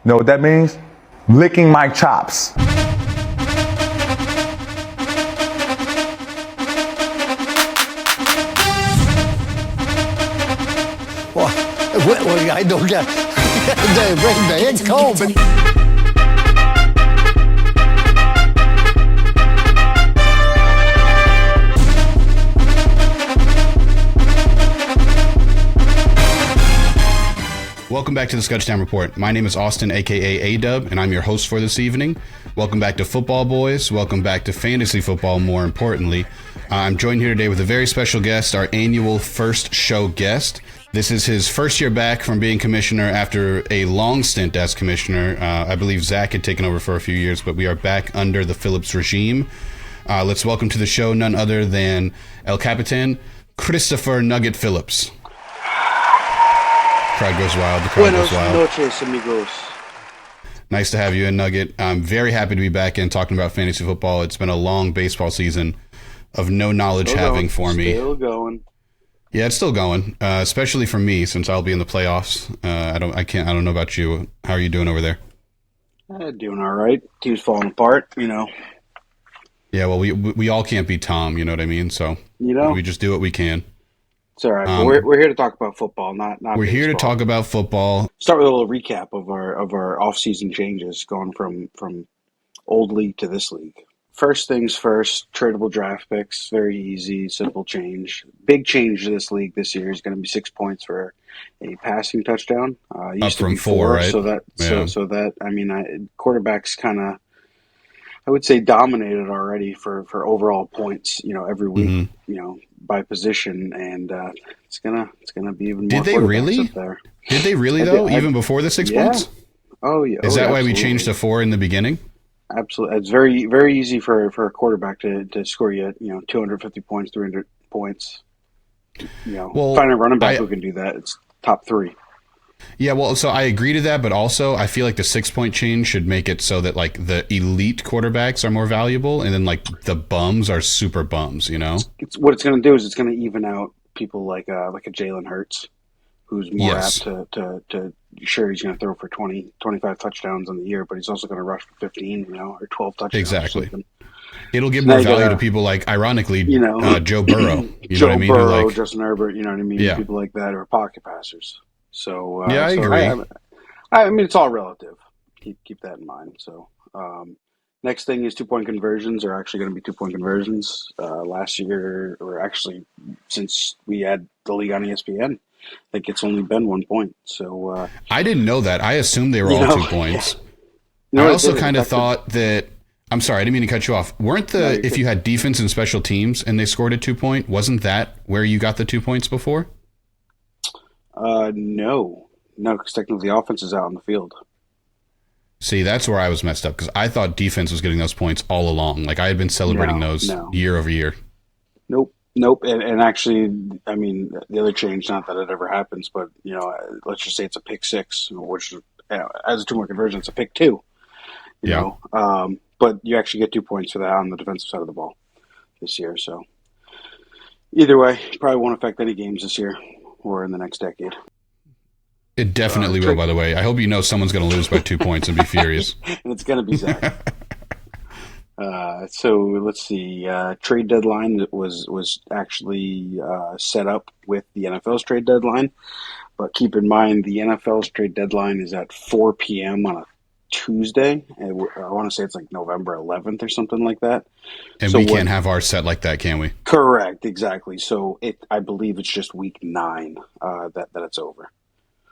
Know what that means? Licking my chops. Well, I don't get it's cold, but Welcome back to the Skuchdown Report. My name is Austin, aka A-Dub, and I'm your host for this evening. Welcome back to Football Boys. Welcome back to Fantasy Football, more importantly. I'm joined here today with a very special guest, our annual first show guest. This is his first year back from being commissioner after a long stint as commissioner. I believe Zach had taken over for a few years, but we are back under the Phillips regime. Let's welcome to the show none other than El Capitan, Christopher Nugget Phillips. Crowd goes wild. The crowd goes wild. Buenos noches, amigos. Nice to have you in, Nugget. I'm very happy to be back in talking about fantasy football. It's been a long baseball season of no knowledge having for me. Still going. Yeah, it's still going, especially for me since I'll be in the playoffs. I don't know about you. How are you doing over there? Doing all right. Team's falling apart, you know. Yeah, well, we all can't be Tom, you know what I mean? So we just do what we can. It's all right. But we're here to talk about football, not we're baseball. here to talk about football. Start with a little recap of our off-season changes going from old league to this league. First things first, tradable draft picks. Very easy, simple change. Big change to this league this year is going to be 6 points for a passing touchdown. It used Up from to be 4, right? So that quarterbacks kind of, I would say, dominated already for overall points. You know, every week. You know, by position, and it's gonna be even more. Did they really? Up there. Did they really though? Even before the 6 points? Oh yeah. Is that why we changed to 4 in the beginning? Absolutely. It's very, very easy for a quarterback to score you 250 points, 300 points. Finding a running back who can do that. It's top 3. Yeah, well, so I agree to that, but also I feel like the 6-point change should make it so that like the elite quarterbacks are more valuable, and then like the bums are super bums. You know, what it's going to do is it's going to even out people like a Jalen Hurts, who's more apt to sure he's going to throw for 20, 25 touchdowns in the year, but he's also going to rush for 15, or 12 touchdowns. Exactly. It'll give more value to people like, ironically, Joe Burrow. Joe Burrow, Justin Herbert. You know what I mean? Yeah. People like that are pocket passers. So I agree. I mean, it's all relative. Keep that in mind. So next thing is 2-point conversions are actually going to be 2-point conversions. Last year, or actually since we had the league on ESPN, I think it's only been 1 point. So I didn't know that. I assumed they were all 2 points. I also kind of thought that. I'm sorry, I didn't mean to cut you off. If you had defense and special teams and they scored a 2-point, wasn't that where you got the 2 points before? No, because technically the offense is out on the field. See, that's where I was messed up, because I thought defense was getting those points all along. Like I had been celebrating those year over year. Nope. And actually, I mean, the other change, not that it ever happens, but let's just say it's a pick 6, which as a 2-point conversion, it's a pick 2. You know, but you actually get 2 points for that on the defensive side of the ball this year. So either way, probably won't affect any games this year or in the next decade. It definitely will, by the way. I hope someone's going to lose by 2 points and be furious. And it's going to be Zach. So let's see. Trade deadline was actually set up with the NFL's trade deadline. But keep in mind, the NFL's trade deadline is at 4 p.m. on a Tuesday. I want to say it's like November 11th or something like that. And we can't have ours set like that, can we? Correct, exactly. So I believe it's just week 9 that it's over.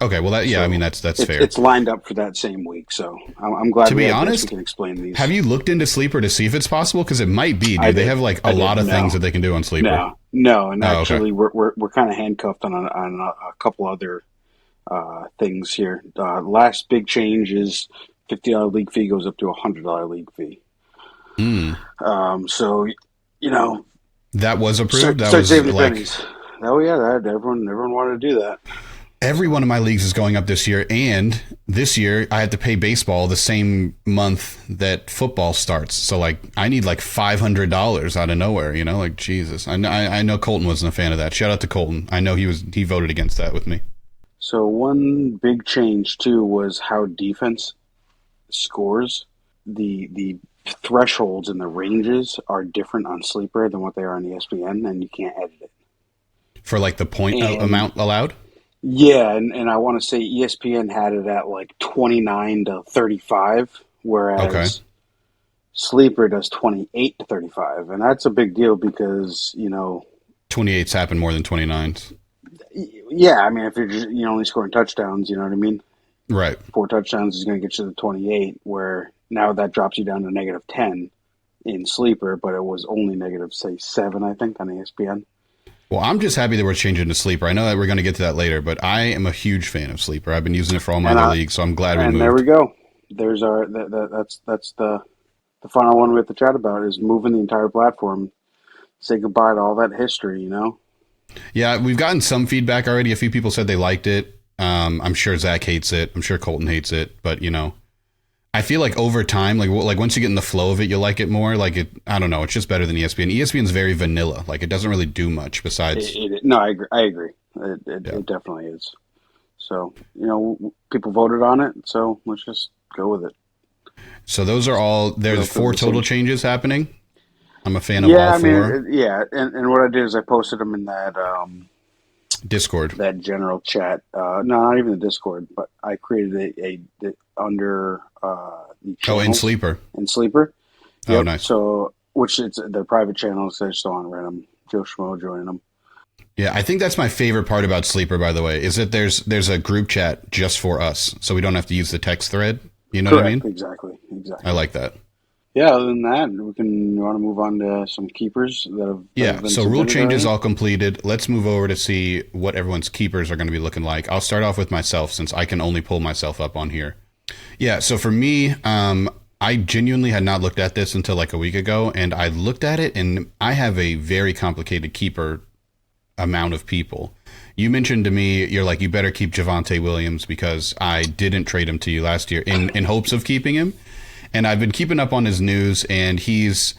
Okay, well, I mean, that's fair. It's lined up for that same week, so I'm glad to be honest, we can explain these. Have you looked into Sleeper to see if it's possible? Because it might be, dude. They have like a lot of things that they can do on Sleeper. No, and actually we're kind of handcuffed on a couple other things here. Last big change is $50 league fee goes up to $100 league fee. So that was approved. Start saving the pennies. Oh yeah, everyone wanted to do that. Every one of my leagues is going up this year, and this year I have to pay baseball the same month that football starts. So, like, I need like $500 out of nowhere, like, Jesus. I know Colton wasn't a fan of that. Shout out to Colton. I know he voted against that with me. So one big change, too, was how defense scores, the thresholds and the ranges are different on Sleeper than what they are on ESPN, and you can't edit it. For like the point And amount allowed? yeah, and I want to say ESPN had it at like 29 to 35, Okay. whereas Sleeper does 28 to 35, and that's a big deal because 28s happen more than 29s. yeah, I mean if you're just only scoring touchdowns, you know what I mean. Right. 4 touchdowns is going to get you to 28, where now that drops you down to negative 10 in Sleeper, but it was only negative say 7, I think, on ESPN. Well, I'm just happy that we're changing to Sleeper. I know that we're going to get to that later, but I am a huge fan of Sleeper. I've been using it for all my other leagues, so I'm glad we moved. And there we go. There's our that's the final one we have to chat about is moving the entire platform. Say goodbye to all that history, Yeah, we've gotten some feedback already. A few people said they liked it. I'm sure Zach hates it. I'm sure Colton hates it. But, I feel like over time, like once you get in the flow of it, you'll like it more. I don't know. It's just better than ESPN. ESPN's very vanilla. Like, it doesn't really do much besides. No, I agree. It definitely is. So, people voted on it. So let's just go with it. So those are all, there's 4 total changes happening. I'm a fan of all 4. Yeah. And what I did is I posted them in that, Discord. That general chat. No, not even the Discord, but I created a under the in Sleeper. In Sleeper. Yep. Oh, nice. So, which it's their private channels. They just don't want random Joe Schmo joining them. Yeah, I think that's my favorite part about Sleeper, by the way, is that there's a group chat just for us, so we don't have to use the text thread. You know Correct. What I mean? Exactly. I like that. Yeah, other than that, you want to move on to some keepers that have been so rule changes all completed. Let's move over to see what everyone's keepers are going to be looking like. I'll start off with myself since I can only pull myself up on here. Yeah, so for me, I genuinely had not looked at this until like a week ago, and I looked at it, and I have a very complicated keeper amount of people. You mentioned to me, you're like, you better keep Javonte Williams because I didn't trade him to you last year in hopes of keeping him. And I've been keeping up on his news, and he's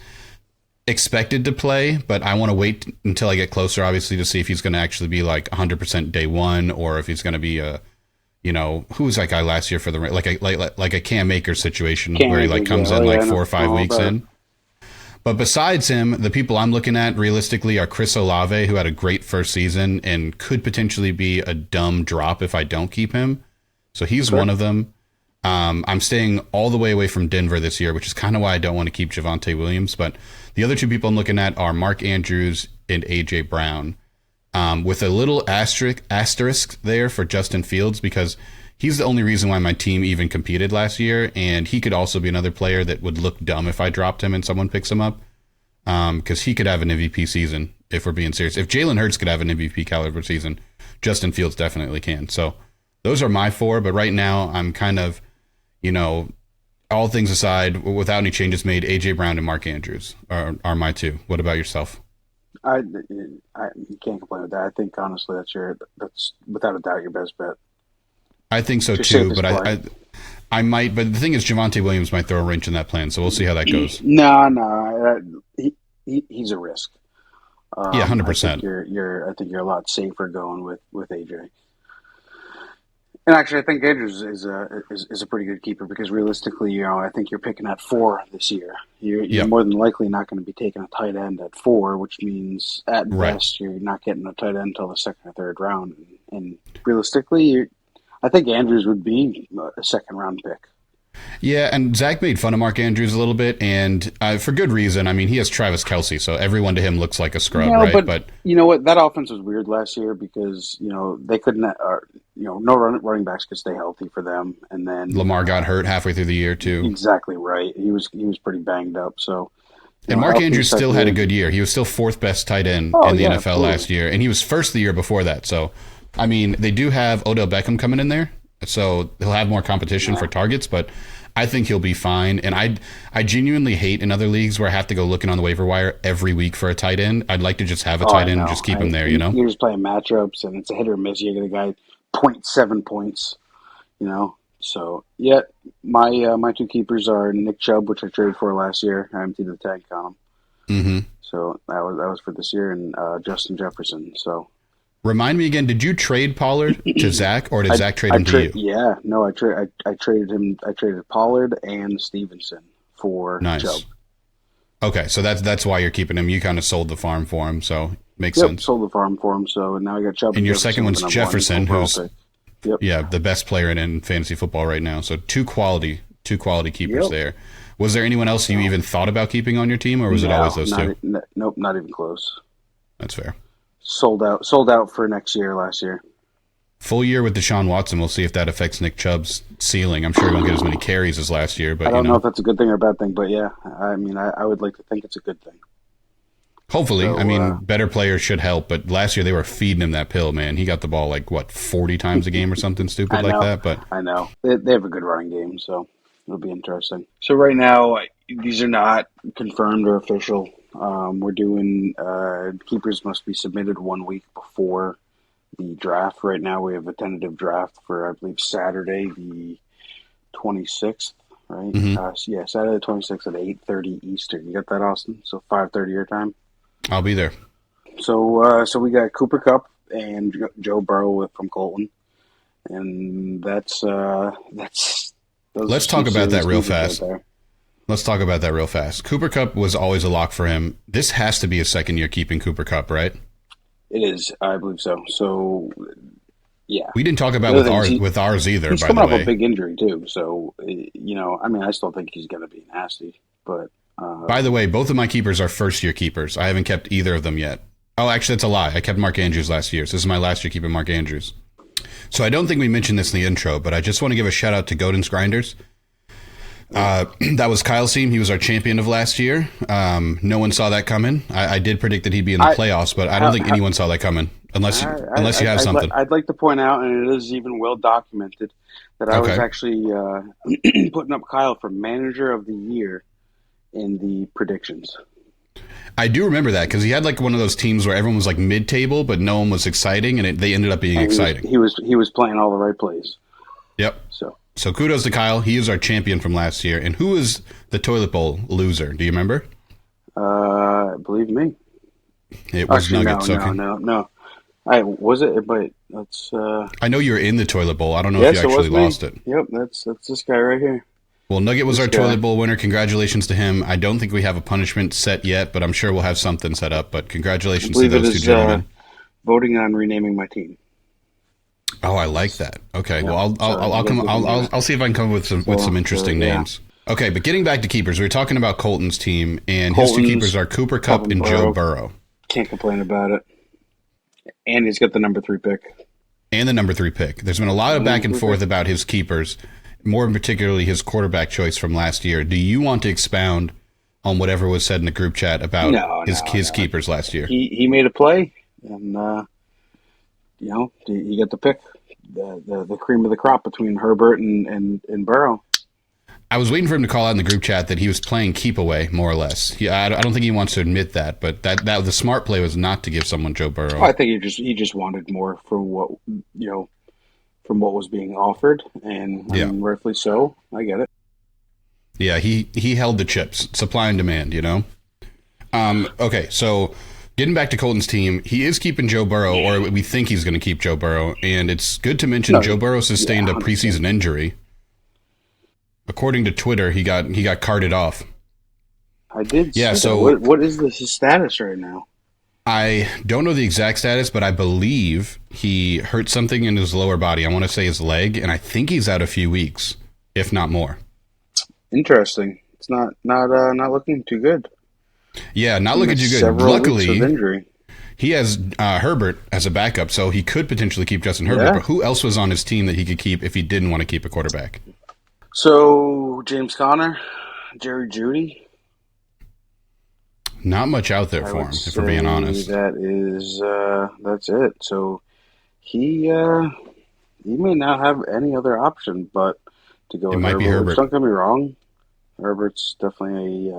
expected to play, but I want to wait until I get closer, obviously, to see if he's going to actually be like 100% day one, or if he's going to be a, who was that guy last year for the like a Cam Akers situation where he like comes in like 4 or 5 weeks in. But besides him, the people I'm looking at realistically are Chris Olave, who had a great first season and could potentially be a dumb drop if I don't keep him. So he's one of them. I'm staying all the way away from Denver this year, which is kind of why I don't want to keep Javonte Williams. But the other 2 people I'm looking at are Mark Andrews and A.J. Brown, with a little asterisk there for Justin Fields, because he's the only reason why my team even competed last year, and he could also be another player that would look dumb if I dropped him and someone picks him up, because he could have an MVP season if we're being serious. If Jalen Hurts could have an MVP caliber season, Justin Fields definitely can. So those are my 4, but right now I'm kind of, all things aside, without any changes made, A.J. Brown and Mark Andrews are my 2. What about yourself? I can't complain with that. I think honestly that's without a doubt your best bet. I think so too, but I might. But the thing is, Javonte Williams might throw a wrench in that plan, so we'll see how that goes. No, he's a risk. 100%. I think you're a lot safer going with AJ. And actually, I think Andrews is a pretty good keeper because realistically, I think you're picking at 4 this year. You're more than likely not going to be taking a tight end at 4, which means at best you're not getting a tight end until the 2nd or 3rd round. And realistically, I think Andrews would be a 2nd round pick. Yeah, and Zach made fun of Mark Andrews a little bit, and for good reason. I mean, he has Travis Kelce, so everyone to him looks like a scrub, right? But you know what? That offense was weird last year because they couldn't, no running backs could stay healthy for them, and then Lamar got hurt halfway through the year too. Exactly right. He was pretty banged up. So, and Mark Andrews still had a good year. He was still 4th best tight end in the NFL last year, and he was 1st the year before that. So, I mean, they do have Odell Beckham coming in there, so he'll have more competition for targets, but I think he'll be fine. And I genuinely hate in other leagues where I have to go looking on the waiver wire every week for a tight end. I'd like to just have a tight end and just keep him there, You're just playing matchups, and it's a hit or miss. You get a guy 0.7 points, So, yeah, my 2 keepers are Nick Chubb, which I traded for last year. I emptied the tank on him. Mm-hmm. So that was for this year, and Justin Jefferson. So Remind me again, did you trade Pollard to Zach, or did Zach trade him to you? Yeah, no, I traded him. I traded Pollard and Stevenson for Chubb. Okay, so that's why you're keeping him. You kind of sold the farm for him, so makes Yep, sense. sold the farm for him. So now I got Chubb. And your second one's Jefferson, who's Yep. the best player in fantasy football right now. So two quality keepers there. Was there anyone else you even thought about keeping on your team, or was it always those two? Nope, not even close. That's fair. Sold out for next year. Last year. Full year with Deshaun Watson. We'll see if that affects Nick Chubb's ceiling. I'm sure he won't get as many carries as last year, but I don't know if that's a good thing or a bad thing. But yeah, I mean, I would like to think it's a good thing. Hopefully. So, I mean, better players should help, but last year they were feeding him that pill, man. He got the ball 40 times a game or something stupid like that. But I know. They have a good running game, so it'll be interesting. So right now, these are not confirmed or official. We're doing keepers must be submitted 1 week before the draft. Right now we have a tentative draft for, I believe, Saturday the 26th, right? Mm-hmm. Saturday the 26th at 8:30 Eastern. You got that, Austin? So 5:30 your time? I'll be there. So we got Cooper Kupp and Joe Burrow from Colton. And that's Let's talk about that real fast. Let's talk about that real fast. Cooper Kupp was always a lock for him. This has to be a second year keeping Cooper Kupp, right? It is, I believe so. So, yeah. We didn't talk about with ours either, he's by the way. He's coming off a big injury, too. So, I mean, I still think he's going to be nasty. But by the way, both of my keepers are first-year keepers. I haven't kept either of them yet. Oh, actually, that's a lie. I kept Mark Andrews last year. So this is my last year keeping Mark Andrews. So I don't think we mentioned this in the intro, but I just want to give a shout-out to Godin's Grinders. That was Kyle's team. He was our champion of last year. No one saw that coming. I did predict that he'd be in the playoffs, but I don't think anyone saw that coming, unless you have something. I'd like to point out, and it is even well documented, that I was actually putting up Kyle for manager of the year in the predictions. I do remember that because he had one of those teams where everyone was mid-table, but no one was exciting, and they ended up being exciting. He was playing all the right plays. Yep. So kudos to Kyle. He is our champion from last year. And who was the toilet bowl loser? Do you remember? Believe me. It was Nuggets. No. Was it? But that's. I know you were in the toilet bowl. I don't know if you actually lost it. Yep, that's this guy right here. Well, Nugget was our toilet bowl winner. Congratulations to him. I don't think we have a punishment set yet, but I'm sure we'll have something set up. But congratulations to those two gentlemen. Voting on renaming my team. Oh, I like that. Okay, yeah, well, I'll see if I can come up with some interesting names. Okay, but getting back to keepers, we were talking about Colton's team, and his two keepers are Cooper Kupp and Joe Burrow. Can't complain about it. And he's got the number 3 pick. There's been a lot of back and forth about his keepers, more particularly his quarterback choice from last year. Do you want to expound on whatever was said in the group chat about his keepers last year? He made a play, and he got the pick, the cream of the crop between Herbert and Burrow. I was waiting for him to call out in the group chat that he was playing keep away, more or less. I don't think he wants to admit that, but that the smart play was not to give someone Joe Burrow. I think he just wanted more from what was being offered, and rightfully so. I get it. Yeah, he held the chips, supply and demand. Okay, so. Getting back to Colton's team, he is keeping Joe Burrow, or we think he's going to keep Joe Burrow, and it's good to mention Joe Burrow sustained a preseason injury. According to Twitter, he got carted off. I did. Yeah. So what is his status right now? I don't know the exact status, but I believe he hurt something in his lower body. I want to say his leg, and I think he's out a few weeks, if not more. Interesting. It's not looking too good. Yeah, not looking too good. Luckily, he has Herbert as a backup, so he could potentially keep Justin Herbert. Yeah. But who else was on his team that he could keep if he didn't want to keep a quarterback? So, James Conner, Jerry Jeudy. Not much out there for him, if we're being honest. That's it. So, he may not have any other option but to go with Herbert. It might be Herbert. Don't get me wrong. Herbert's definitely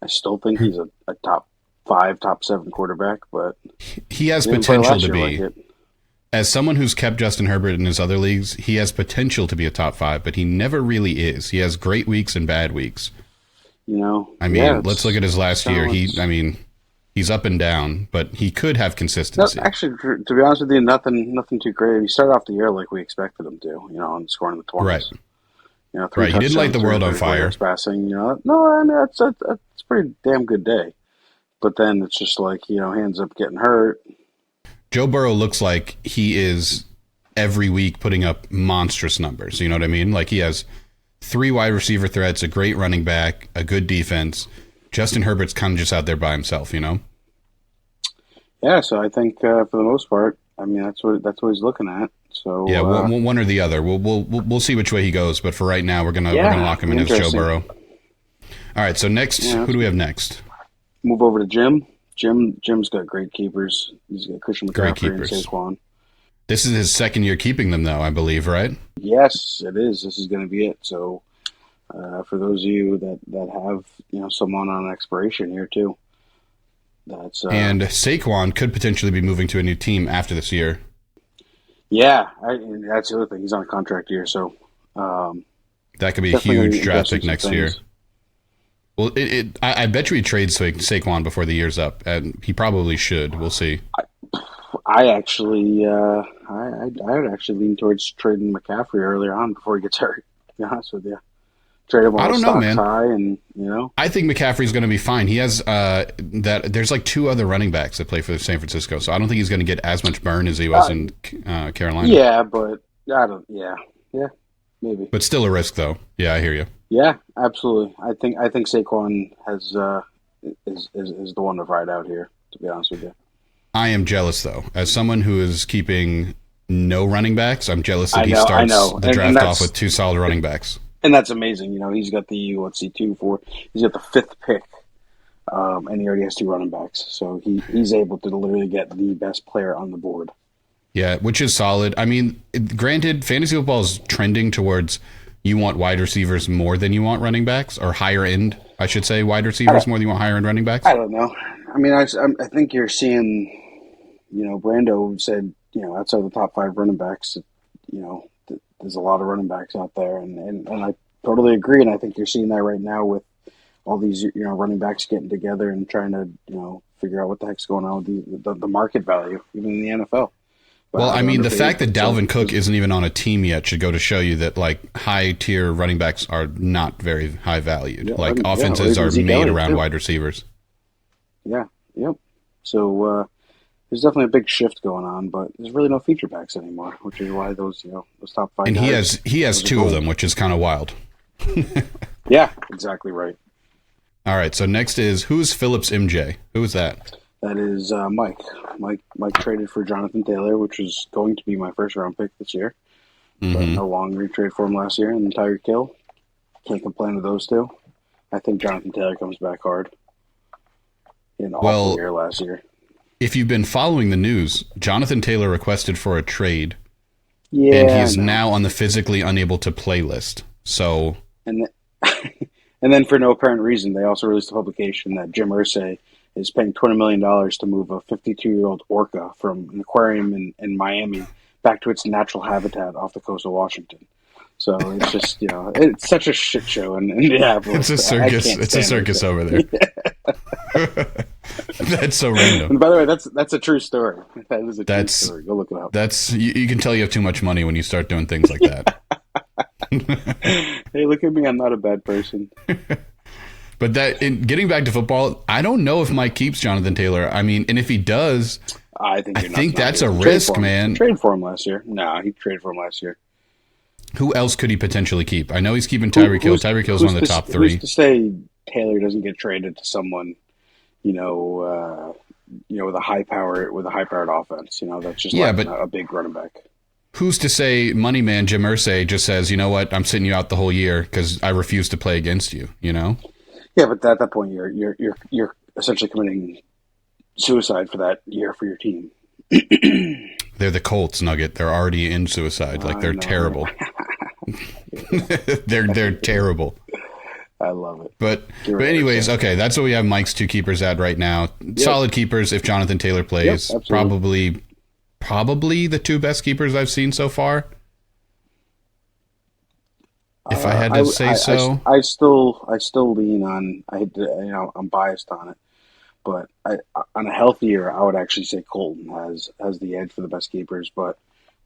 I still think he's a top 5, top 7 quarterback, but he has potential to be. As someone who's kept Justin Herbert in his other leagues, he has potential to be a top 5, but he never really is. He has great weeks and bad weeks. Let's look at his last year. He's up and down, but he could have No, consistency. actually, to be honest with you, nothing too great. He started off the year like we expected him to, and scoring in the 20s. Right. Three Right. He didn't light the touchdowns, world on 34 fire. yards passing. No, I mean that's a pretty damn good day. But then it's just like he ends up getting hurt. Joe Burrow looks like he is every week putting up monstrous numbers. You know what I mean? Like he has 3 wide receiver threats, a great running back, a good defense. Justin Herbert's kind of just out there by himself, Yeah, so I think for the most part, I mean that's what he's looking at. So Yeah, one or the other. We'll see which way he goes, but for right now, we're gonna lock him in as Joe Burrow. All right. So next, who do we have next? Move over to Jim. Jim's got great keepers. He's got Christian McCaffrey and Saquon. This is his second year keeping them, though, I believe, right? Yes, it is. This is going to be it. So for those of you that have someone on expiration here too, that's and Saquon could potentially be moving to a new team after this year. Yeah, that's the other thing. He's on a contract year, so that could be a huge draft pick next year. Well, I bet you he trades Saquon before the year's up, and he probably should. We'll see. I actually, I'd actually lean towards trading McCaffrey earlier on before he gets hurt. To be honest with you, trade him while stock's high, and I think McCaffrey's going to be fine. He has there's like 2 other running backs that play for San Francisco, so I don't think he's going to get as much burn as he was in Carolina. Yeah, but I don't. Yeah, maybe. But still a risk, though. Yeah, I hear you. Yeah, absolutely. I think Saquon is the one to ride out here. To be honest with you, I am jealous though. As someone who is keeping no running backs, I'm jealous that he starts the draft off with 2 solid running backs. And that's amazing. He's got the he's got the 5th pick, and he already has 2 running backs. So he's able to literally get the best player on the board. Yeah, which is solid. I mean, granted, fantasy football is trending towards you want wide receivers more than you want running backs, or higher end, I should say, wide receivers more than you want higher end running backs. I don't know. I mean, I think you're seeing, Brando said, outside the top 5 running backs, there's a lot of running backs out there, and I totally agree. And I think you're seeing that right now with all these, running backs getting together and trying to, figure out what the heck's going on with the market value, even in the NFL. Well, I mean, the fact that Dalvin Cook isn't even on a team yet should go to show you that, like, high-tier running backs are not very high valued. Offenses are made around wide receivers. Yeah, yep. So there's definitely a big shift going on, but there's really no feature backs anymore, which is why those top 5 and guys, he has 2 of them, which is kind of wild. Yeah, exactly right. All right, so next is, who's Phillips MJ? Who is that? That is Mike. Mike traded for Jonathan Taylor, which was going to be my first round pick this year. But no longer. He traded for him last year, and Tyreek Hill. Can't complain with those 2. I think Jonathan Taylor comes back hard. An awful year last year. If you've been following the news, Jonathan Taylor requested for a trade. Yeah, and he's now on the physically unable to play list. So, and then for no apparent reason, they also released a publication that Jim Irsay is paying $20 million to move a 52-year-old orca from an aquarium in Miami back to its natural habitat off the coast of Washington. So it's just, it's such a shit show in Indianapolis. It's a circus. It's a circus over there. That's so random. And by the way, that's a true story. That is a true story. Go look it up. That's you can tell you have too much money when you start doing things like that. Hey, look at me. I'm not a bad person. But getting back to football, I don't know if Mike keeps Jonathan Taylor. I mean, and if he does, I think that's a risk, man. He traded for him last year. No, he traded for him last year. Who else could he potentially keep? I know he's keeping Tyreek Hill. Tyreek Hill's one of the top 3. Who's to say Taylor doesn't get traded to someone, with a high powered offense? That's just a big running back. Who's to say Money Man Jim Irsay just says, you know what, I'm sitting you out the whole year because I refuse to play against you. Yeah, but at that point, you're essentially committing suicide for that year for your team. They're the Colts, Nugget. They're already in suicide. They're terrible. They're terrible. I love it. But anyways, okay, that's what we have Mike's 2 keepers at right now. Yep. Solid keepers if Jonathan Taylor plays. Yep, probably the 2 best keepers I've seen so far. If I had to say so, I still lean on. I'm biased on it, But on a healthy year, I would actually say Colton has the edge for the best keepers. But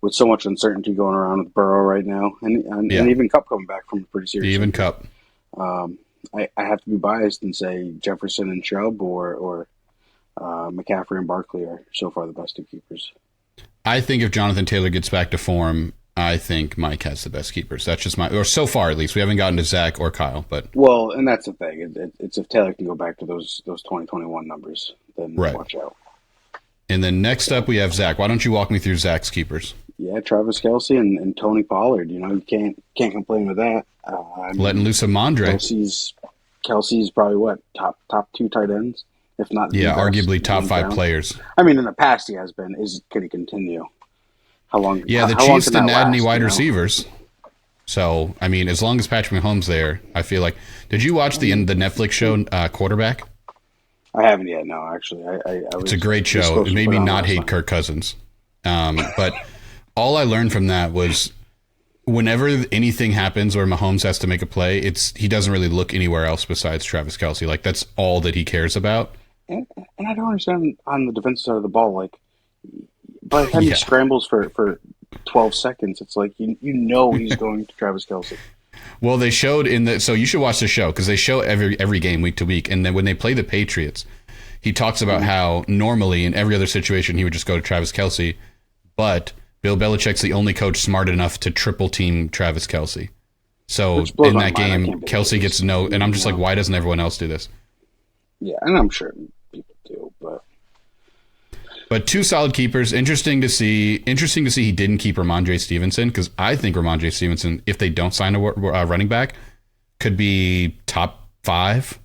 with so much uncertainty going around with Burrow right now, and even Cup coming back from a pretty serious Even injury, Cup. I have to be biased and say Jefferson and Chubb or McCaffrey and Barkley are so far the best two keepers. I think if Jonathan Taylor gets back to form, I think Mike has the best keepers. That's just or so far at least. We haven't gotten to Zach or Kyle, but well, and that's the thing. It's if Taylor can go back to those 2021 numbers, then watch out. And then next up we have Zach. Why don't you walk me through Zach's keepers? Yeah, Travis Kelce and Tony Pollard. You can't complain with that. Letting loose a Mondre. Kelsey's probably top two tight ends, if not. Yeah, arguably top 5 players. I mean, in the past he has been. Could he continue? How long? Yeah, the Chiefs didn't add any wide receivers. So, I mean, as long as Patrick Mahomes there, I feel like. Did you watch the Netflix show Quarterback? I haven't yet. No, actually, it's a great show. It made me not hate Kirk Cousins. But all I learned from that was whenever anything happens where Mahomes has to make a play, he doesn't really look anywhere else besides Travis Kelce. Like that's all that he cares about. And I don't understand on the defensive side of the ball. Like by the time he scrambles for 12 seconds, it's like you know he's going to Travis Kelce. Well, they showed so you should watch the show because they show every game week to week, and then when they play the Patriots, he talks about how normally in every other situation he would just go to Travis Kelce, but Bill Belichick's the only coach smart enough to triple team Travis Kelce. So in that game, Kelce gets and I'm just like, why doesn't everyone else do this? Yeah, and I'm sure people do, but 2 solid keepers. Interesting to see he didn't keep Ramondre Stevenson because I think Ramondre Stevenson, if they don't sign a running back, could be top 5.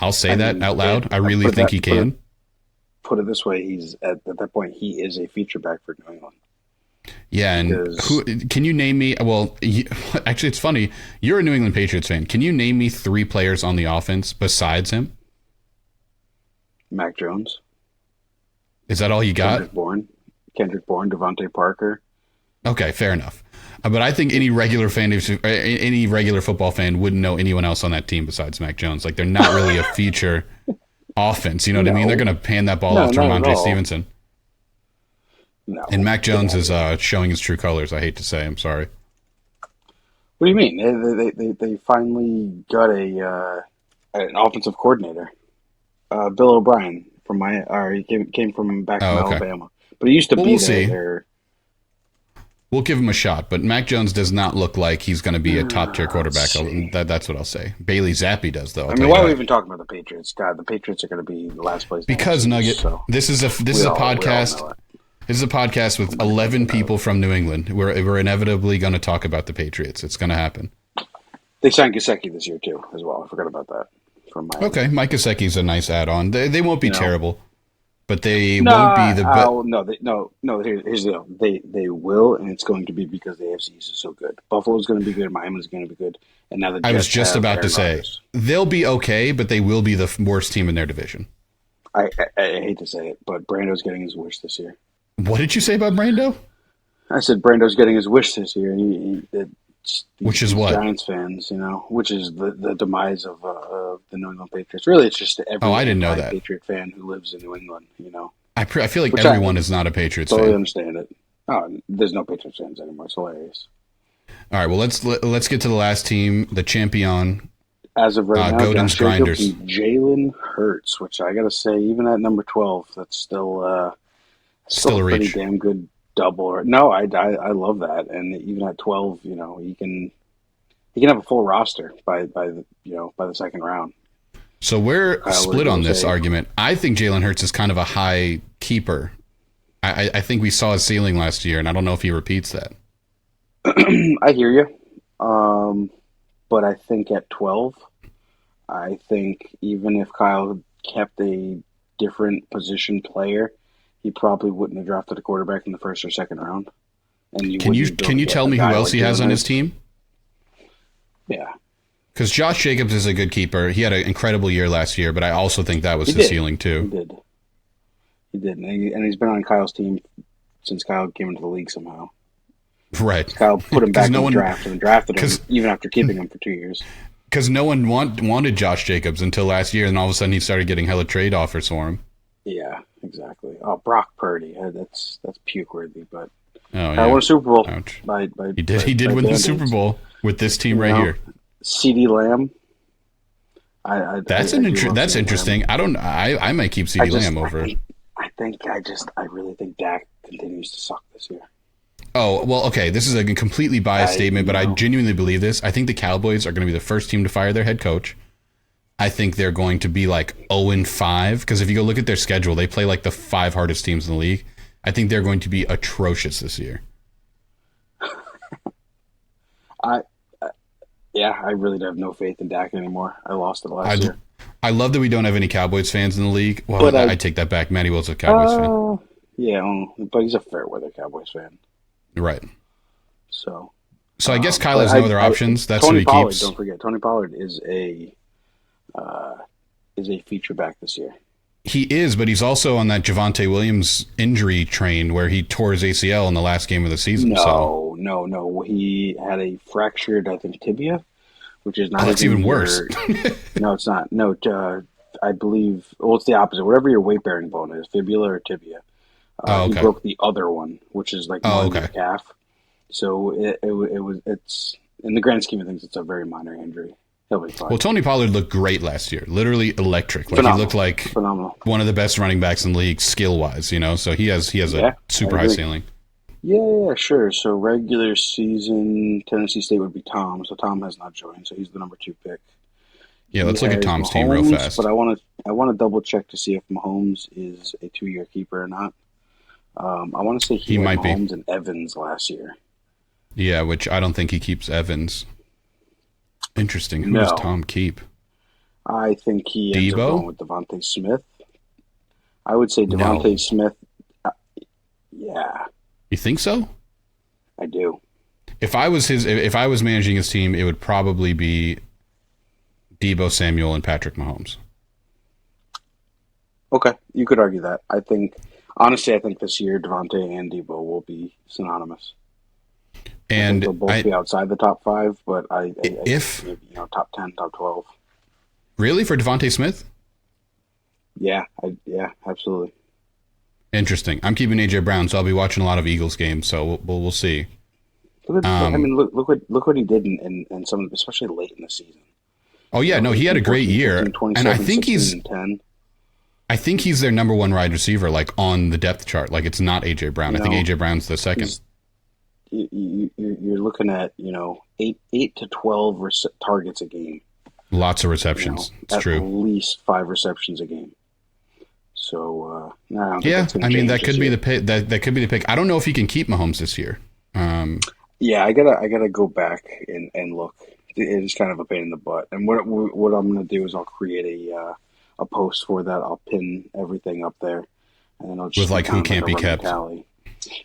I'll say that out loud. I really think he can. Put it this way: he's at that point. He is a feature back for New England. Yeah, and can you name me? Well, actually, it's funny. You're a New England Patriots fan. Can you name me 3 players on the offense besides him? Mac Jones. Is that all you got? Kendrick Bourne, Devontae Parker. Okay, fair enough. But I think any regular football fan wouldn't know anyone else on that team besides Mac Jones. Like they're not really a feature offense. You know what I mean? They're going to hand that ball off to Ramondre Stevenson. No. And Mac Jones is showing his true colors. I hate to say, I'm sorry. What do you mean? They finally got an offensive coordinator, Bill O'Brien he came from back from Alabama, but he used to be there. We'll give him a shot, but Mac Jones does not look like he's going to be a top tier quarterback. That's what I'll say. Bailey Zappi does, though. Why are we even talking about the Patriots? God, the Patriots are going to be the last place. Because Nugget, this is a podcast. This is a podcast with 11 people from New England. We're inevitably going to talk about the Patriots. It's going to happen. They signed Gesicki this year too, as well. I forgot about that. Okay, Mike Gesicki's a nice add-on. They won't be terrible, but they won't be the best. No. Here's the deal. They will, and it's going to be because the AFC East is so good. Buffalo's going to be good. Miami's going to be good, and now the Jets I was just about to say Rodgers. They'll be okay, but they will be the worst team in their division. I hate to say it, but Brando's getting his wish this year. What did you say about Brando? I said Brando's getting his wish this year. Which is what? Giants fans, which is the demise of the New England Patriots. Really, it's just every I didn't know that. Patriot fan who lives in New England, I feel like everyone is not a Patriots fan. Totally understand it. Oh, there's no Patriots fans anymore. It's hilarious. All right, well, let's get to the last team, the champion. As of right now, Godin's Grinders. Jalen Hurts, which I got to say, even at number 12, that's still a pretty damn good double. No, I love that, and even at 12, he can have a full roster by the second round. So we're split on this argument. I think Jalen Hurts is kind of a high keeper. I think we saw his ceiling last year, and I don't know if he repeats that. I hear you, but I think at 12, I think even if Kyle kept a different position player, he probably wouldn't have drafted a quarterback in the first or second round. And can you tell me who else he has on his team? Yeah. Because Josh Jacobs is a good keeper. He had an incredible year last year, but I also think that was his ceiling too. He did. And he's been on Kyle's team since Kyle came into the league somehow. Right. Kyle put him back in the draft and drafted him even after keeping him for 2 years. Because no one wanted Josh Jacobs until last year, and all of a sudden he started getting hella trade offers for him. Yeah, exactly. Oh, Brock Purdy. That's puke worthy, but I won a Super Bowl. Ouch. He did win the Super Bowl with this team right here. CeeDee Lamb. That's interesting. Lamb. I might keep CeeDee Lamb over. I really think Dak continues to suck this year. Oh, well, okay. This is a completely biased statement, but I genuinely believe this. I think the Cowboys are going to be the first team to fire their head coach. I think they're going to be like 0-5, because if you go look at their schedule, they play like the 5 hardest teams in the league. I think they're going to be atrocious this year. I really have no faith in Dak anymore. I lost it last year. I love that we don't have any Cowboys fans in the league. Well, but I take that back. Matty Will's a Cowboys fan. Yeah, but he's a fair weather Cowboys fan. Right. So I guess Kyle has no other options. That's what he Pollard, keeps. Don't forget, Tony Pollard is a feature back this year. He is, but he's also on that Javonte Williams injury train where he tore his ACL in the last game of the season. No. He had a fractured, I think, tibia, which is not. That's even worse. No, it's not. No, I believe. Well, it's the opposite. Whatever your weight bearing bone is, fibula or tibia. Okay. He broke the other one, which is like the calf. So it's in the grand scheme of things, it's a very minor injury. He'll be fine. Well, Tony Pollard looked great last year, literally electric. Like he looked like one of the best running backs in the league skill wise. So he has a super high ceiling. Yeah, sure. So regular season, Tennessee State would be Tom. So Tom has not joined, so he's the number 2 pick. Yeah, let's look at Tom's team real fast. But I want to double check to see if Mahomes is a 2-year keeper or not. I want to say he might Mahomes be. And Evans last year. Yeah, which I don't think he keeps Evans. Interesting. Who does Tom keep? I think he ends up going with Devontae Smith. I would say Devontae Smith. Yeah. You think so? I do. If I was managing his team, it would probably be Deebo Samuel and Patrick Mahomes. Okay, you could argue that. Honestly, I think this year Devontae and Deebo will be synonymous. And they'll both be outside the top 5, but I maybe, top 10, top 12. Really, for Devontae Smith? Yeah, absolutely. Interesting. I'm keeping AJ Brown, so I'll be watching a lot of Eagles games. So we'll see. Look what he did in some, especially late in the season. Oh yeah, no, he had a great year, and I think he's 10. I think he's their number 1 wide receiver, like on the depth chart. Like it's not AJ Brown. I think AJ Brown's the second. You're looking at 8 to 12 targets a game. Lots of receptions. It's true. At least 5 receptions a game. So that could be the pick. That could be the pick. I don't know if he can keep Mahomes this year. Yeah, I gotta go back and look. It is kind of a pain in the butt. And what I'm gonna do is I'll create a post for that. I'll pin everything up there, and then I'll just with like who can't be kept. Tally.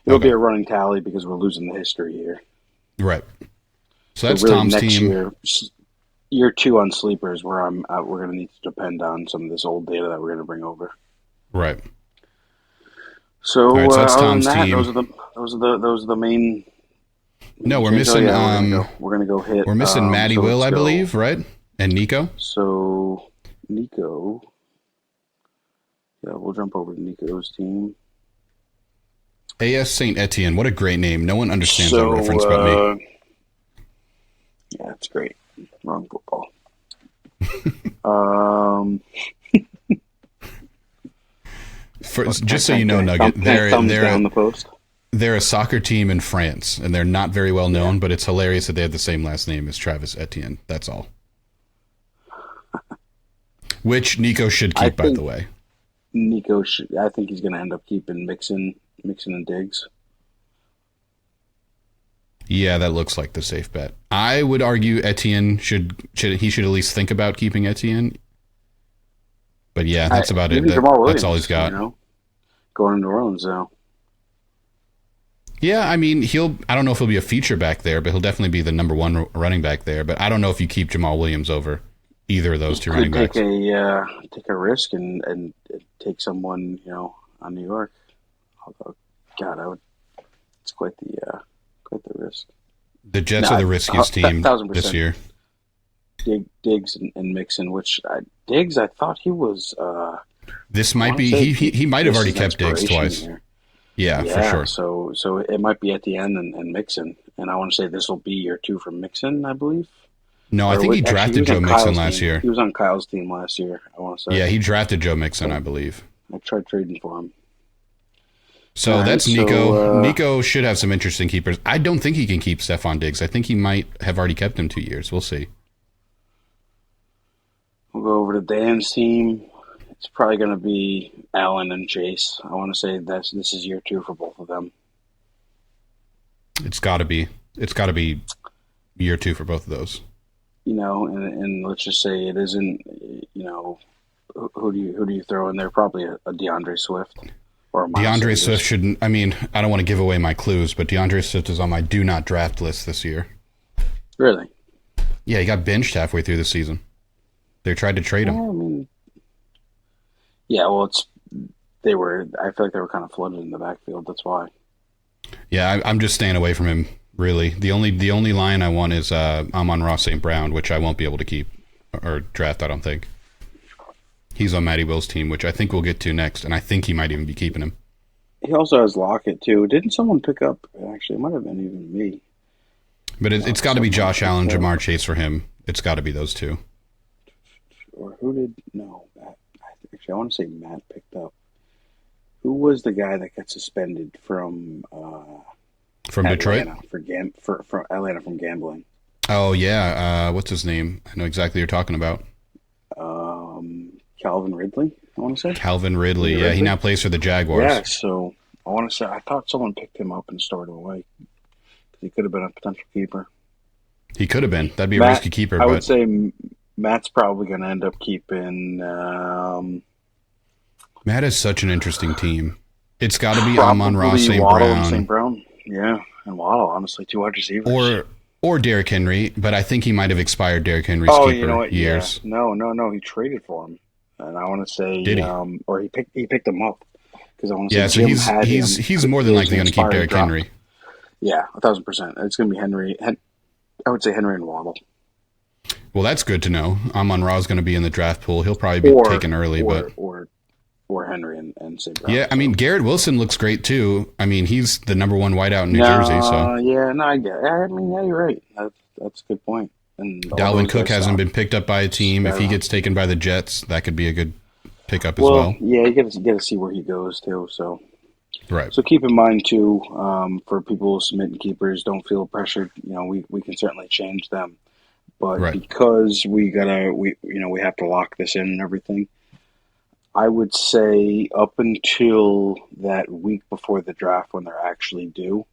It'll be a running tally because we're losing the history here. Right. So that's really Tom's next team. Year 2 on sleepers, where we're gonna need to depend on some of this old data that we're gonna bring over. Right. So, right, so that's Tom's team. Those are the main. No, we're missing. We're gonna go hit. We're missing Matty Will, I believe, right? And Nico. So Nico. Yeah, we'll jump over to Nico's team. AS Saint Etienne. What a great name. No one understands that reference but me. Yeah, it's great. Wrong football. Just so you know, Nugget, they're down the post. They're a soccer team in France, and they're not very well known, but it's hilarious that they have the same last name as Travis Etienne. That's all. Which Nico should keep, by the way. Nico should. I think he's going to end up keeping Mixon and Diggs. Yeah, that looks like the safe bet. I would argue Etienne should at least think about keeping Etienne. But yeah, that's about it. That's all he's got. Going to New Orleans now. Yeah, I mean, I don't know if he'll be a feature back there, but he'll definitely be the number 1 running back there. But I don't know if you keep Jamal Williams over either of those 2 running backs. Take a risk and take someone on New York. Although, God, it's quite the risk. The Jets are the riskiest team this year. Diggs and Mixon. Diggs, I thought he was. This might be he might have already kept Diggs twice. Here. Yeah, for sure. So it might be at the end and Mixon, and I want to say this will be year 2 for Mixon, I believe. No, I think he drafted Joe Mixon last year. He was on Kyle's team last year, I want to say. Yeah, he drafted Joe Mixon, I believe. I tried trading for him. So that's Nico. Nico should have some interesting keepers. I don't think he can keep Stephon Diggs. I think he might have already kept him 2 years. We'll see. We'll go over to Dan's team. It's probably going to be Allen and Chase. I want to say this is year 2 for both of them. It's got to be. It's got to be year 2 for both of those. And let's just say it isn't. Who do you throw in there? Probably a DeAndre Swift or a DeAndre Swift shouldn't. I mean, I don't want to give away my clues, but DeAndre Swift is on my do not draft list this year. Really? Yeah, he got benched halfway through the season. They tried to trade him. I mean, yeah. Well, I feel like they were kind of flooded in the backfield. That's why. Yeah, I'm just staying away from him. Really, the only line I want is Amon-Ra St. Brown, which I won't be able to keep or draft. I don't think. He's on Matty Will's team, which I think we'll get to next, and I think he might even be keeping him. He also has Lockett too. Didn't someone pick up? Actually, it might have been even me. But it's got to be Josh Allen, Jamar Chase for him. It's got to be those two. Or who did? No, actually, I want to say Matt picked up. Who was the guy that got suspended from Detroit? From Atlanta from gambling. Oh yeah, what's his name? I know exactly what you're talking about. Calvin Ridley, I want to say. Calvin Ridley, yeah, he now plays for the Jaguars. Yeah, so I want to say I thought someone picked him up and stored him away because he could have been a potential keeper. He could have been. That'd be a risky keeper. I would say Matt's probably going to end up keeping. Matt is such an interesting team. It's got to be Amon-Ra St. Brown. Yeah, and Waddle, honestly, 2 wide receivers. Or Derrick Henry, but I think he might have expired Derrick Henry's keeper years. Yeah. No, he traded for him, and I want to say, did he? Or he picked him up because I want to say, yeah. So he's more than likely going to keep Derrick Henry. Yeah, 1,000%. It's going to be Henry. I would say Henry and Waddle. Well, that's good to know. Amon-Ra is going to be in the draft pool. He'll probably be taken early, or Henry and St. Brown. Yeah, I mean, Garrett Wilson looks great too. I mean, he's the number 1 wideout in New Jersey. So yeah, no, I get it. I mean, yeah, you're right. That's a good point. And Dalvin Cook hasn't been picked up by a team. If he gets taken by the Jets, that could be a good pickup as well. Yeah, you got to see where he goes too. So right. So keep in mind too, for people submitting keepers, don't feel pressured. We can certainly change them, but because we have to lock this in and everything. I would say up until that week before the draft when they're actually due,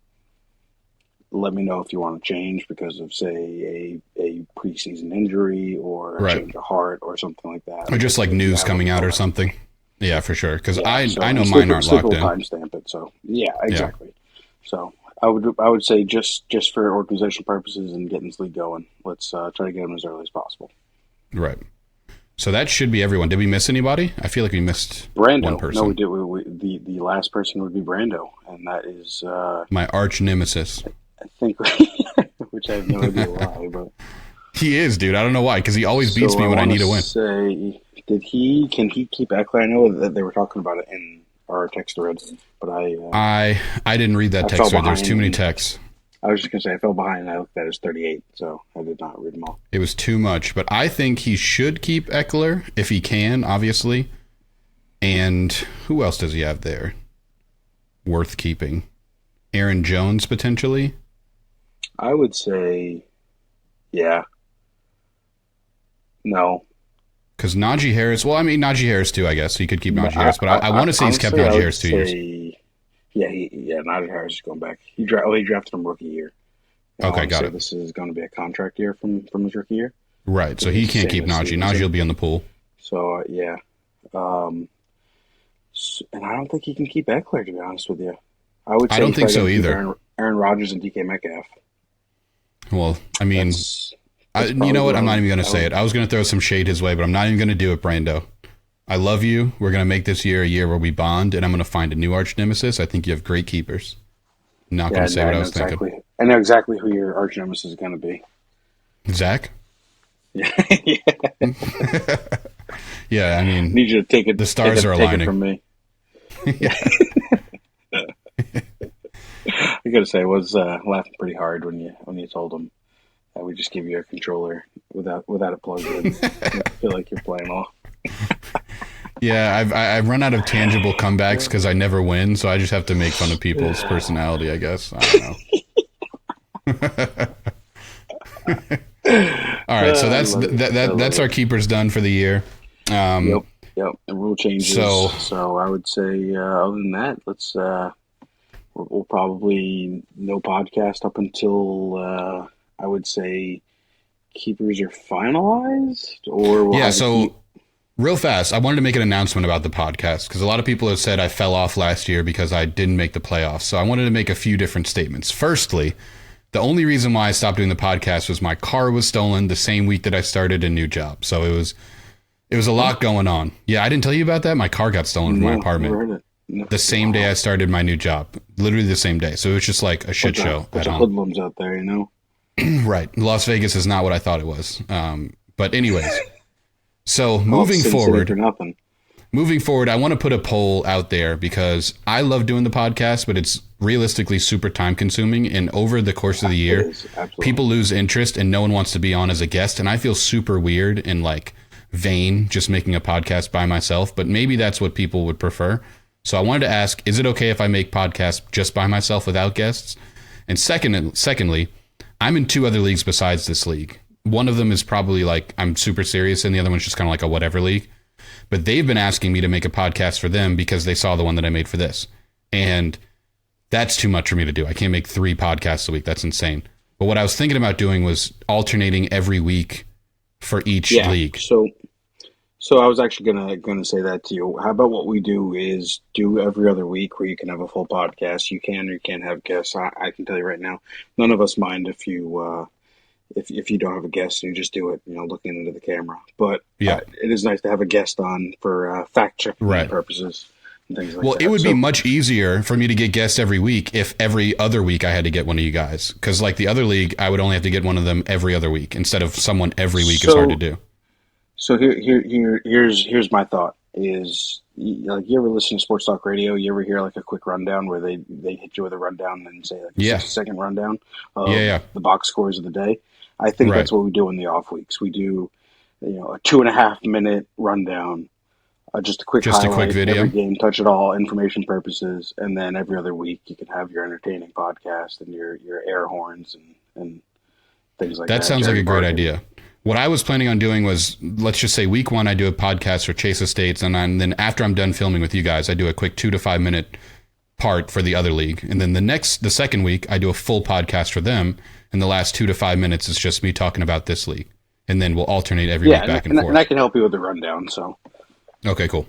let me know if you want to change because of, say, a preseason injury or a change of heart or something like that. Or just like news coming out or something. Yeah, for sure. Because I know mine aren't locked in. Timestamp it. So yeah, exactly. Yeah. So I would say just for organizational purposes and getting this league going, let's try to get them as early as possible. Right. So that should be everyone. Did we miss anybody? I feel like we missed one person. No, we did. The last person would be Brando, and that is my arch nemesis. I think, which I have no idea why, but he is, dude. I don't know why, because he always beats me when I need to win. Say, can he keep Eckler? I know that they were talking about it in our text thread, but I didn't read that text thread. There's too many texts. I was just going to say, I fell behind and I looked at his 38, so I did not read them all. It was too much, but I think he should keep Eckler if he can, obviously. And who else does he have there worth keeping? Aaron Jones, potentially? I would say, yeah. No. Because Najee Harris, Najee Harris too, I guess. He could keep Najee Harris, but I want to say he's kept Najee Harris 2 years. Yeah, Najee Harris is going back. He drafted him rookie year. Okay, got it. This is going to be a contract year from his rookie year. Right, so he can't keep Najee. Najee will be in the pool. So, yeah. And I don't think he can keep Eckler, to be honest with you. I don't think so either. Aaron Rodgers and DK Metcalf. Well, I mean, you know what? I'm not even going to say it. I was going to throw some shade his way, but I'm not even going to do it, Brando. I love you. We're going to make this year a year where we bond, and I'm going to find a new arch nemesis. I think you have great keepers. I'm not going to say what I was thinking. I know exactly who your arch nemesis is going to be. Zach? Yeah, I mean, Need you to take it. the stars are take it aligning. from me. I gotta say, I was laughing pretty hard when you told him that we just give you a controller without it plugged in. I feel like you're playing off. Yeah, I've run out of tangible comebacks because I never win, so I just have to make fun of people's personality, I guess. I don't know. All right, so that's our keepers done for the year. Yep. And rule changes. So I would say, other than that, let's we'll probably no podcast up until I would say keepers are finalized, or we'll so real fast, I wanted to make an announcement about the podcast because a lot of people have said I fell off last year because I didn't make the playoffs. So I wanted to make a few different statements. Firstly, the only reason why I stopped doing the podcast was my car was stolen the same week that I started a new job. So it was a lot going on. Yeah, I didn't tell you about that. My car got stolen from my apartment never heard it. No. the same day I started my new job. Literally the same day. So it was just like a shit show. Bunch of hoodlums out there, Right. Las Vegas is not what I thought it was. But anyways, so moving forward, I want to put a poll out there because I love doing the podcast, but it's realistically super time consuming. And over the course of the year, people lose interest and no one wants to be on as a guest. And I feel super weird and like vain just making a podcast by myself, but maybe that's what people would prefer. So I wanted to ask, is it okay if I make podcasts just by myself without guests? And secondly, I'm in 2 other leagues besides this league. One of them is probably like I'm super serious and the other one's just kind of like a whatever league. But they've been asking me to make a podcast for them because they saw the one that I made for this. And that's too much for me to do. I can't make 3 podcasts a week. That's insane. But what I was thinking about doing was alternating every week for each league. So I was actually gonna say that to you. How about what we do is do every other week where you can have a full podcast. You can or you can't have guests. I can tell you right now, none of us mind if you if you don't have a guest and you just do it, looking into the camera. But it is nice to have a guest on for fact checking purposes and things like that. Well, it would be much easier for me to get guests every week if every other week I had to get one of you guys. Because like the other league, I would only have to get one of them every other week instead of someone every week is hard to do. So here's my thought is, like, you ever listen to sports talk radio? You ever hear like a quick rundown where they hit you with a rundown and say like a 60-second rundown of the box scores of the day? I think that's what we do in the off weeks. We do, a 2.5 minute rundown, just a quick video, every game, touch it all, information purposes, and then every other week you can have your entertaining podcast and your air horns and things like that. That sounds like a great idea. What I was planning on doing was, let's just say week 1, I do a podcast for Chase Estates. And then after I'm done filming with you guys, I do a quick 2 to 5 minute part for the other league. And then the second week, I do a full podcast for them. And the last 2 to 5 minutes is just me talking about this league. And then we'll alternate every week back and forth. And I can help you with the rundown. So. Okay, cool.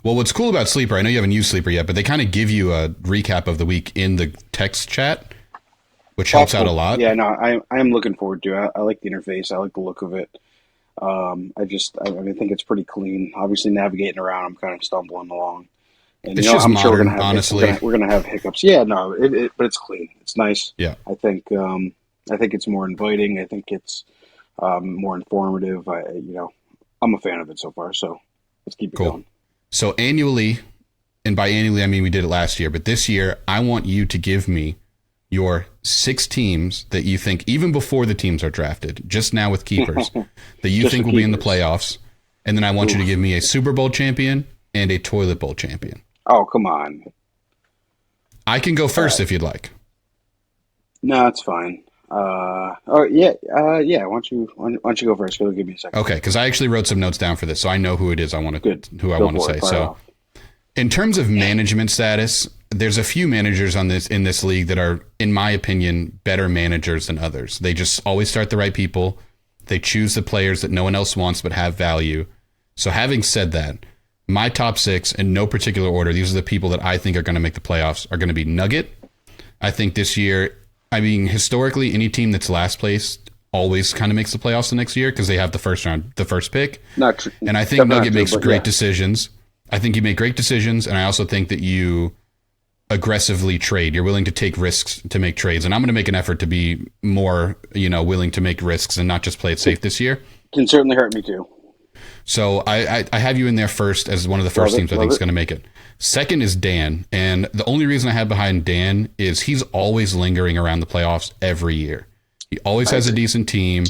Well, what's cool about Sleeper, I know you haven't used Sleeper yet, but they kind of give you a recap of the week in the text chat, which helps out a lot. Yeah, no, I am looking forward to it. I like the interface. I like the look of it. I think it's pretty clean. Obviously, navigating around, I'm kind of stumbling along. And, it's just I'm modern, sure we're gonna have, honestly. We're gonna have hiccups. Yeah, no, but it's clean. It's nice. Yeah. I think it's more inviting. I think it's more informative. I'm a fan of it so far. So let's keep it going. So annually, and by annually I mean we did it last year, but this year I want you to give me your 6 teams that you think, even before the teams are drafted, just now with keepers, that you think will be in the playoffs. And then I want you to give me a Super Bowl champion and a toilet bowl champion. Oh, come on. I can go first if you'd like. No, it's fine. Why don't you go first? It'll give me a second. Okay, because I actually wrote some notes down for this, so I know who it is I want to say. So, in terms of management status, there's a few managers in this league that are, in my opinion, better managers than others. They just always start the right people. They choose the players that no one else wants but have value. So having said that, my top 6, in no particular order, these are the people that I think are going to make the playoffs, are going to be Nugget. I think this year, historically, any team that's last place always kind of makes the playoffs the next year because they have the first pick. Not true. And I think Nugget makes great decisions. I think you make great decisions, and I also think that you aggressively trade. You're willing to take risks to make trades, and I'm going to make an effort to be more, willing to make risks and not just play it safe this year. Can certainly hurt me too. So I have you in there first as one of the first teams I think is going to make it. Second is Dan, and the only reason I have behind Dan is he's always lingering around the playoffs every year. He always has a decent team.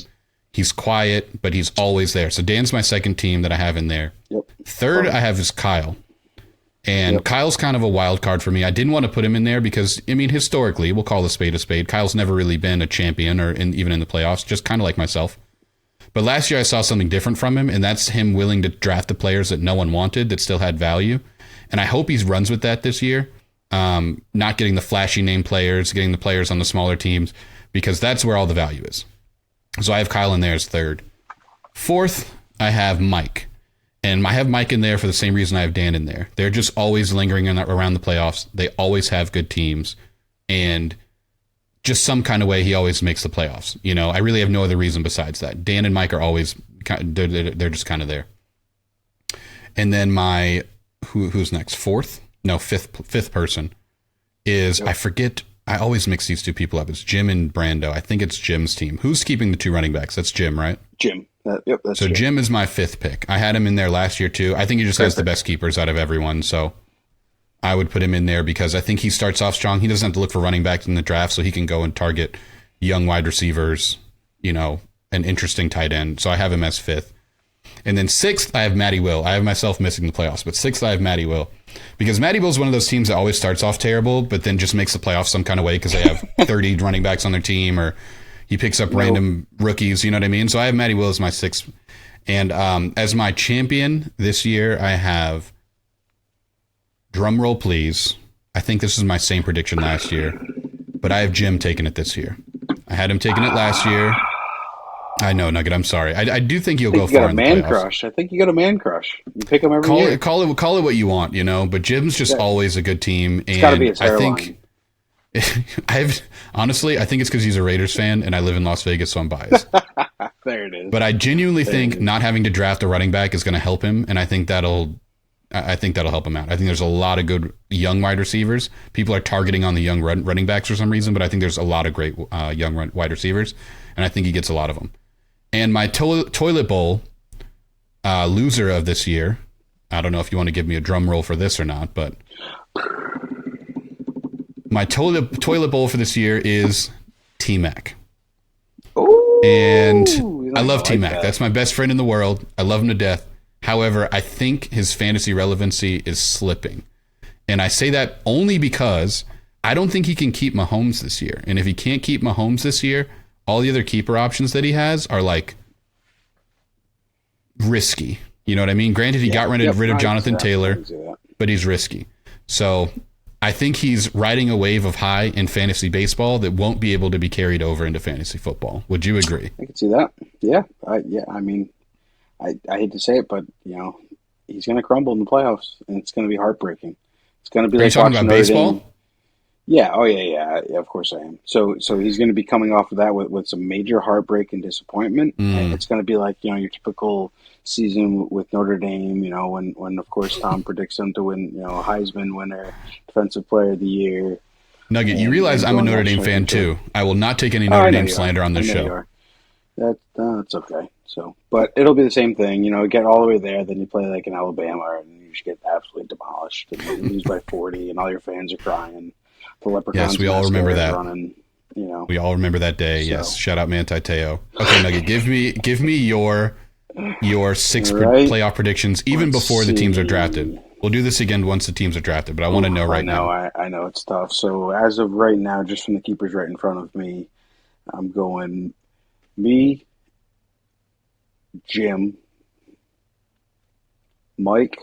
He's quiet, but he's always there. So Dan's my second team that I have in there. Yep. Third, I have is Kyle. And Kyle's kind of a wild card for me. I didn't want to put him in there because, I mean, historically, we'll call a spade. Kyle's never really been a champion or even in the playoffs, just kind of like myself. But last year I saw something different from him, and that's him willing to draft the players that no one wanted that still had value. And I hope he runs with that this year, not getting the flashy name players, getting the players on the smaller teams, because that's where all the value is. So I have Kyle in there as third. Fourth, I have Mike. And I have Mike in there for the same reason I have Dan in there. They're just always lingering around the playoffs. They always have good teams. And just some kind of way, he always makes the playoffs. You know, I really have no other reason besides that. Dan and Mike are always, they're just kind of there. And then my, who's next? Fifth person is, I forget, I always mix these two people up. It's Jim and Brando. I think it's Jim's team. Who's keeping the two running backs? That's Jim, right? Jim. Yep, that's so Jim is my fifth pick. I had him in there last year too. I think he just has the best keepers out of everyone. So I would put him in there because I think he starts off strong. He doesn't have to look for running backs in the draft, so he can go and target young wide receivers, you know, an interesting tight end. So I have him as fifth. And then sixth, I have Matty Will. I have myself missing the playoffs, but sixth, I have Matty Will. Because Matty Will is one of those teams that always starts off terrible, but then just makes the playoffs some kind of way because they have 30 running backs on their team, or he picks up random rookies, you know what I mean? So I have Matty Will as my sixth. And as my champion this year, I have, drum roll please, I think this is my same prediction last year, but I have Jim taking it this year. I had him taking it last year. I know, Nugget, I'm sorry. I do think he'll go far in the playoffs. Crush. I think you got a man crush. You pick him every year. Call it what you want, you know, but Jim's just always a good team. It's got to be his hairline. I think honestly, I think it's because he's a Raiders fan and I live in Las Vegas, so I'm biased. There it is. But I genuinely think not having to draft a running back is going to help him, and I think that'll help him out. I think there's a lot of good young wide receivers. People are targeting on the young running backs for some reason, but I think there's a lot of great young wide receivers, and I think he gets a lot of them. And my toilet bowl loser of this year, I don't know if you want to give me a drum roll for this or not, but my toilet bowl for this year is T-Mac. Ooh, and I love T-Mac. That's my best friend in the world. I love him to death. However, I think his fantasy relevancy is slipping. And I say that only because I don't think he can keep Mahomes this year. And if he can't keep Mahomes this year, all the other keeper options that he has are like risky. You know what I mean? Granted, he got rid of Jonathan Taylor, but he's risky. So I think he's riding a wave of high in fantasy baseball that won't be able to be carried over into fantasy football. Would you agree? I can see that. Yeah. I mean, I hate to say it, but, you know, he's going to crumble in the playoffs, and it's going to be heartbreaking. It's going to be Are you talking about baseball? Yeah. Oh, yeah. Of course I am. So he's going to be coming off of that with some major heartbreak and disappointment. And it's going to be like, you know, your typical season with Notre Dame, you know, when of course Tom predicts him to win, you know, Heisman winner, Defensive Player of the Year. Nugget, you realize I'm a Notre Dame fan too. I will not take any Notre Dame slander on this show. That's okay. So, but it'll be the same thing, you know, get all the way there, then you play like in Alabama and you just get absolutely demolished. And you lose by 40 and all your fans are crying. The Leprechauns, yes, we all remember that. Running, you know. We all remember that day. So. Yes. Shout out Manti Te'o. Okay, Nugget, give me your six playoff predictions even before the teams are drafted. We'll do this again once the teams are drafted, but I want to know right now. I know it's tough. So as of right now, just from the keepers right in front of me, I'm going me, Jim, Mike.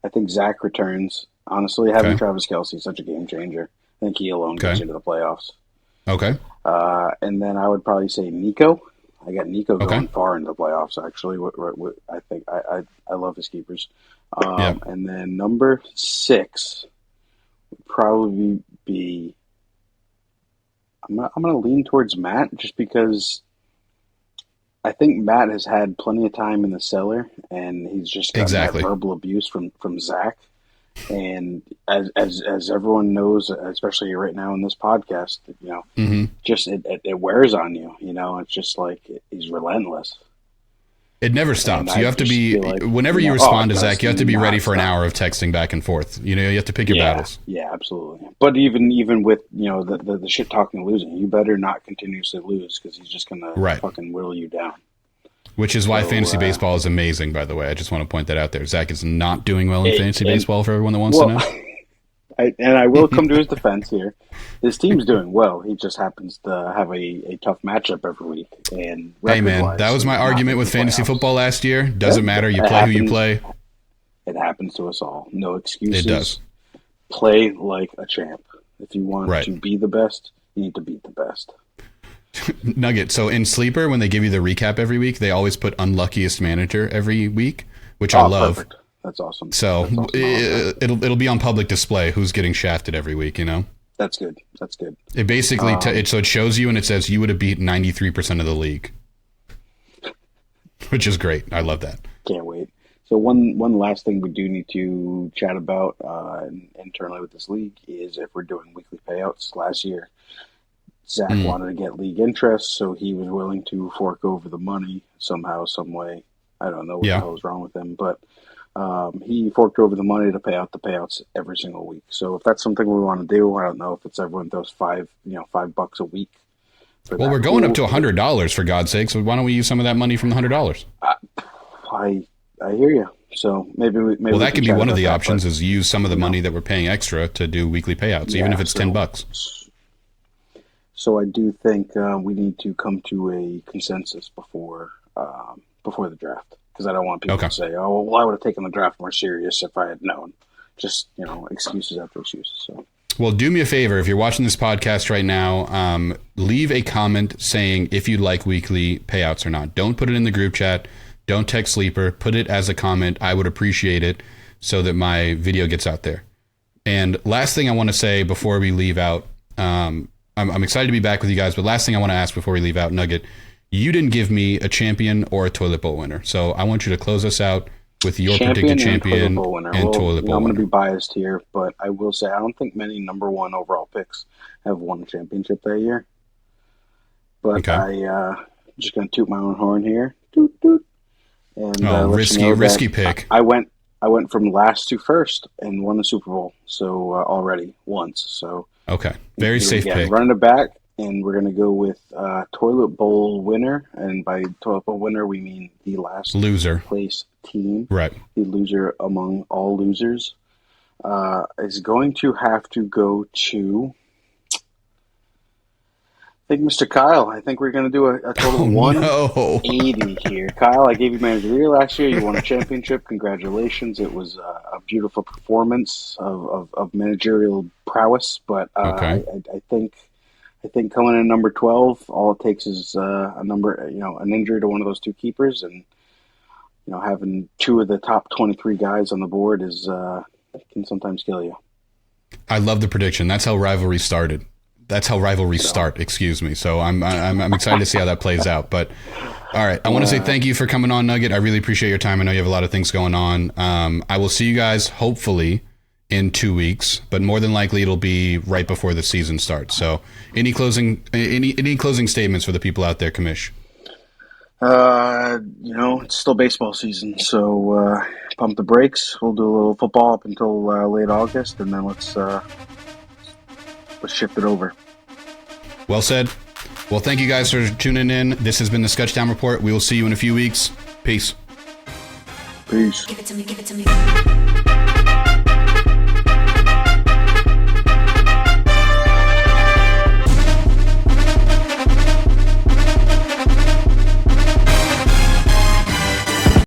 I think Zach returns. Honestly, having Travis Kelce such a game changer. I think he alone gets into the playoffs. Okay. And then I would probably say Nico. I got Nico going far into the playoffs, actually. I think I love his keepers. And then number 6 would probably be I'm going to lean towards Matt just because I think Matt has had plenty of time in the cellar, and he's just got that verbal abuse from Zach. And as everyone knows, especially right now in this podcast, you know, just it wears on you. You know, it's just like he's relentless. It never stops. And You I have to just be, feel like, whenever you respond to Zach, you have to be ready for an hour of texting back and forth. You have to pick your battles. Yeah, absolutely. But even with the shit talking and losing, you better not continuously lose because he's just gonna fucking whittle you down. Which is why fantasy baseball is amazing, by the way. I just want to point that out there. Zach is not doing well in fantasy baseball for everyone that wants to know. I will come to his defense here. His team's doing well. He just happens to have a tough matchup every week. And hey, man, that was my argument with fantasy football last year. Doesn't matter. You play who you play. It happens to us all. No excuses. It does. Play like a champ. If you want to be the best, you need to beat the best. Nugget. So in Sleeper, when they give you the recap every week, they always put unluckiest manager every week, which I love. Perfect. That's awesome. So That's awesome. It'll be on public display who's getting shafted every week. That's good. That's good. It basically so it shows you and it says you would have beat 93% of the league, which is great. I love that. Can't wait. So one last thing we do need to chat about internally with this league is if we're doing weekly payouts. Last year, Zach wanted to get league interest, so he was willing to fork over the money somehow, some way. I don't know what the hell is wrong with him, but he forked over the money to pay out the payouts every single week. So if that's something we want to do, I don't know if it's everyone throws $5 a week. Well, we're going up to $100 for God's sake. So why don't we use some of that money from the $100? I hear you. So maybe well, that could be one of the options is use some of the money that we're paying extra to do weekly payouts, even if it's $10. So I do think we need to come to a consensus before the draft, because I don't want people to say, "Oh, well, I would have taken the draft more serious if I had known." Just excuses after excuses. So. Well, do me a favor. If you're watching this podcast right now, leave a comment saying if you like weekly payouts or not. Don't put it in the group chat. Don't text Sleeper. Put it as a comment. I would appreciate it so that my video gets out there. And last thing I want to say before we leave out, I'm excited to be back with you guys, but last thing I want to ask before we leave out, Nugget, you didn't give me a champion or a toilet bowl winner. So I want you to close us out with your predicted champion and toilet bowl winner. I'm going to be biased here, but I will say I don't think many number one overall picks have won a championship that year. But I'm just going to toot my own horn here. Toot, toot. And risky pick. I went from last to first and won the Super Bowl. So already once. So very safe pick. Running it back, and we're going to go with toilet bowl winner. And by toilet bowl winner, we mean the last loser place team. Right. The loser among all losers is going to have to go to. I think Mr. Kyle. I think we're going to do a total of 180 here. Kyle, I gave you manager of the year last year. You won a championship. Congratulations. It was a beautiful performance of managerial prowess. But I think coming in number 12, all it takes is an injury to one of those two keepers, and having two of the top 23 guys on the board can sometimes kill you. I love the prediction. That's how rivalry started. That's how rivalries start. Excuse me. So I'm excited to see how that plays out. But all right, I want to say thank you for coming on, Nugget. I really appreciate your time. I know you have a lot of things going on. I will see you guys hopefully in 2 weeks, but more than likely it'll be right before the season starts. So any closing statements for the people out there, Kamish? It's still baseball season, so pump the brakes. We'll do a little football up until late August, and then let's shift it over. Well said. Well, thank you guys for tuning in. This has been the Skuchdown Report. We will see you in a few weeks. Peace. Peace. Give it to me, give it to me.